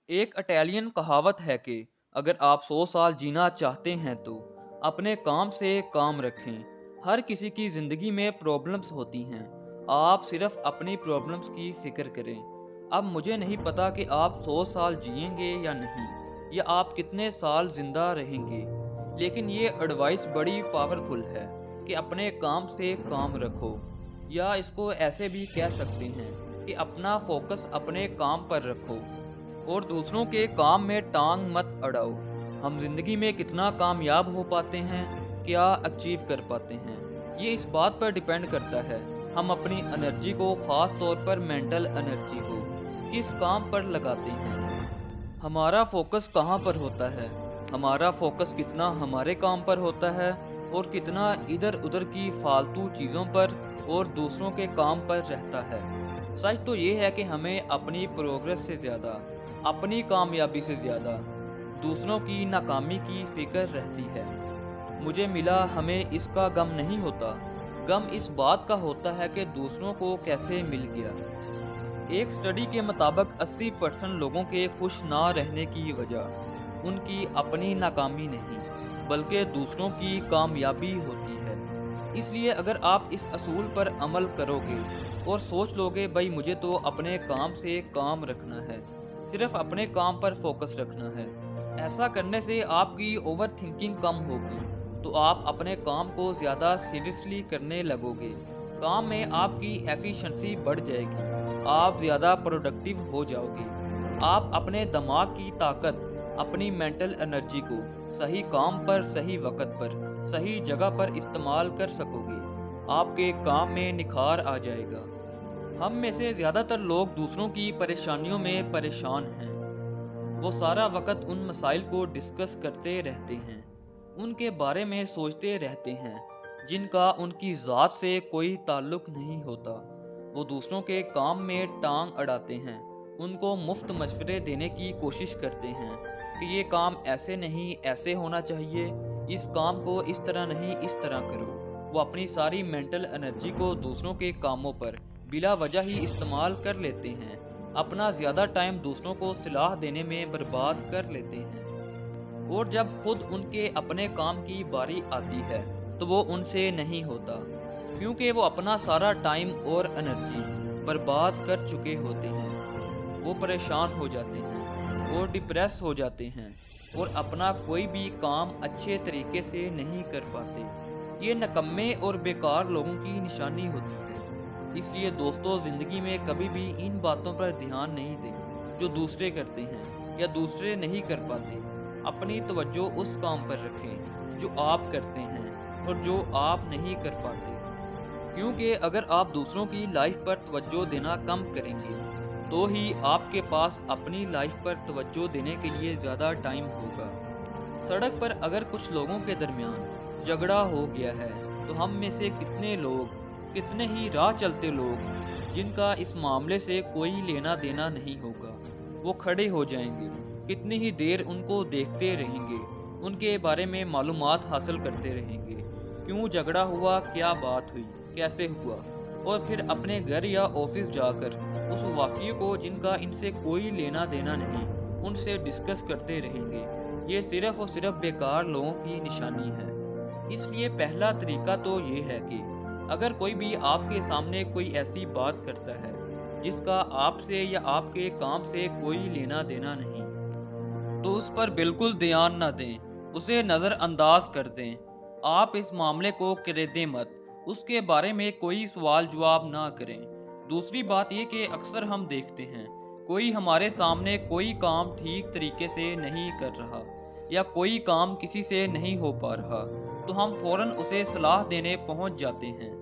एक इटालियन कहावत है कि अगर आप 100 साल जीना चाहते हैं तो अपने काम से काम रखें। हर किसी की ज़िंदगी में प्रॉब्लम्स होती हैं। आप सिर्फ अपनी प्रॉब्लम्स की फ़िक्र करें। अब मुझे नहीं पता कि आप 100 साल जिएंगे या नहीं, या आप कितने साल ज़िंदा रहेंगे, लेकिन ये एडवाइस बड़ी पावरफुल है कि अपने काम से काम रखो, या इसको ऐसे भी कह सकते हैं कि अपना फोकस अपने काम पर रखो और दूसरों के काम में टांग मत अड़ाओ। हम जिंदगी में कितना कामयाब हो पाते हैं, क्या अचीव कर पाते हैं, ये इस बात पर डिपेंड करता है हम अपनी एनर्जी को, ख़ास तौर पर मेंटल एनर्जी को, किस काम पर लगाते हैं। हमारा फोकस कहाँ पर होता है, हमारा फोकस कितना हमारे काम पर होता है और कितना इधर उधर की फालतू चीज़ों पर और दूसरों के काम पर रहता है। सच तो ये है कि हमें अपनी प्रोग्रेस से ज़्यादा, अपनी कामयाबी से ज़्यादा दूसरों की नाकामी की फ़िक्र रहती है। मुझे मिला हमें इसका गम नहीं होता, गम इस बात का होता है कि दूसरों को कैसे मिल गया। एक स्टडी के मुताबिक 80% लोगों के खुश ना रहने की वजह उनकी अपनी नाकामी नहीं, बल्कि दूसरों की कामयाबी होती है। इसलिए अगर आप इस असूल पर अमल करोगे और सोच लोगे भाई मुझे तो अपने काम से काम रखना है, सिर्फ अपने काम पर फोकस रखना है, ऐसा करने से आपकी ओवर थिंकिंग कम होगी, तो आप अपने काम को ज़्यादा सीरियसली करने लगोगे। काम में आपकी एफिशिएंसी बढ़ जाएगी, आप ज़्यादा प्रोडक्टिव हो जाओगे। आप अपने दिमाग की ताकत, अपनी मेंटल एनर्जी को सही काम पर, सही वक्त पर, सही जगह पर इस्तेमाल कर सकोगे। आपके काम में निखार आ जाएगा। हम में से ज़्यादातर लोग दूसरों की परेशानियों में परेशान हैं। वो सारा वक्त उन मसाइल को डिस्कस करते रहते हैं, उनके बारे में सोचते रहते हैं जिनका उनकी ज़ात से कोई ताल्लुक नहीं होता। वो दूसरों के काम में टांग अड़ाते हैं, उनको मुफ्त मशवरे देने की कोशिश करते हैं कि ये काम ऐसे नहीं, ऐसे होना चाहिए, इस काम को इस तरह नहीं, इस तरह करो। वो अपनी सारी मेंटल एनर्जी को दूसरों के कामों पर बिला वजह ही इस्तेमाल कर लेते हैं, अपना ज़्यादा टाइम दूसरों को सलाह देने में बर्बाद कर लेते हैं, और जब खुद उनके अपने काम की बारी आती है तो वो उनसे नहीं होता, क्योंकि वो अपना सारा टाइम और एनर्जी बर्बाद कर चुके होते हैं। वो परेशान हो जाते हैं और डिप्रेस हो जाते हैं और अपना कोई भी काम अच्छे तरीके से नहीं कर पाते। ये नकम्मे और बेकार लोगों की निशानी होती है। इसलिए दोस्तों, ज़िंदगी में कभी भी इन बातों पर ध्यान नहीं दें जो दूसरे करते हैं या दूसरे नहीं कर पाते। अपनी तवज्जो उस काम पर रखें जो आप करते हैं और जो आप नहीं कर पाते, क्योंकि अगर आप दूसरों की लाइफ पर तवज्जो देना कम करेंगे तो ही आपके पास अपनी लाइफ पर तवज्जो देने के लिए ज़्यादा टाइम होगा। सड़क पर अगर कुछ लोगों के दरमियान झगड़ा हो गया है तो हम में से कितने लोग, कितने ही राह चलते लोग जिनका इस मामले से कोई लेना देना नहीं होगा, वो खड़े हो जाएंगे, कितनी ही देर उनको देखते रहेंगे, उनके बारे में मालूमात हासिल करते रहेंगे, क्यों झगड़ा हुआ, क्या बात हुई, कैसे हुआ, और फिर अपने घर या ऑफिस जाकर उस वाक़ये को, जिनका इनसे कोई लेना देना नहीं, उनसे डिस्कस करते रहेंगे। ये सिर्फ़ और सिर्फ बेकार लोगों की निशानी है। इसलिए पहला तरीका तो ये है कि अगर कोई भी आपके सामने कोई ऐसी बात करता है जिसका आपसे या आपके काम से कोई लेना देना नहीं, तो उस पर बिल्कुल ध्यान न दें, उसे नज़रअंदाज कर दें। आप इस मामले को करेदें मत, उसके बारे में कोई सवाल जवाब ना करें। दूसरी बात ये कि अक्सर हम देखते हैं कोई हमारे सामने कोई काम ठीक तरीके से नहीं कर रहा या कोई काम किसी से नहीं हो पा रहा, तो हम फ़ौरन उसे सलाह देने पहुंच जाते हैं।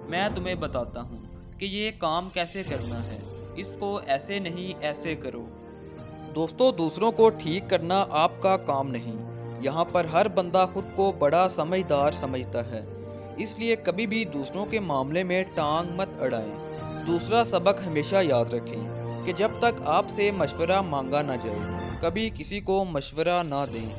मैं तुम्हें बताता हूं कि ये काम कैसे करना है, इसको ऐसे नहीं ऐसे करो। दोस्तों, दूसरों को ठीक करना आपका काम नहीं। यहाँ पर हर बंदा खुद को बड़ा समझदार समझता है, इसलिए कभी भी दूसरों के मामले में टांग मत अड़ाएं। दूसरा सबक हमेशा याद रखें कि जब तक आपसे मशवरा मांगा ना जाए, कभी किसी को मशवरा ना दें,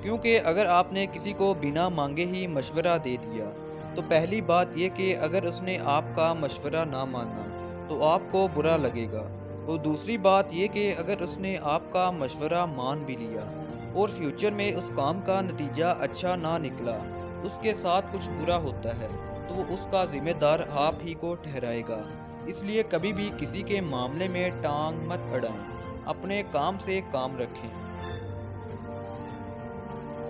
क्योंकि अगर आपने किसी को बिना मांगे ही मशवरा दे दिया तो पहली बात यह कि अगर उसने आपका मशवरा ना माना तो आपको बुरा लगेगा, اور دوسری بات یہ کہ اگر اس نے آپ کا مشورہ مان بھی لیا اور فیوچر میں اس کام کا نتیجہ اچھا نہ نکلا، اس کے ساتھ کچھ برا ہوتا ہے، تو وہ اس کا ذمہ دار آپ ہی کو ٹھہرائے گا۔ اس لیے کبھی بھی کسی کے معاملے میں ٹانگ مت اڑائیں، اپنے کام سے کام رکھیں۔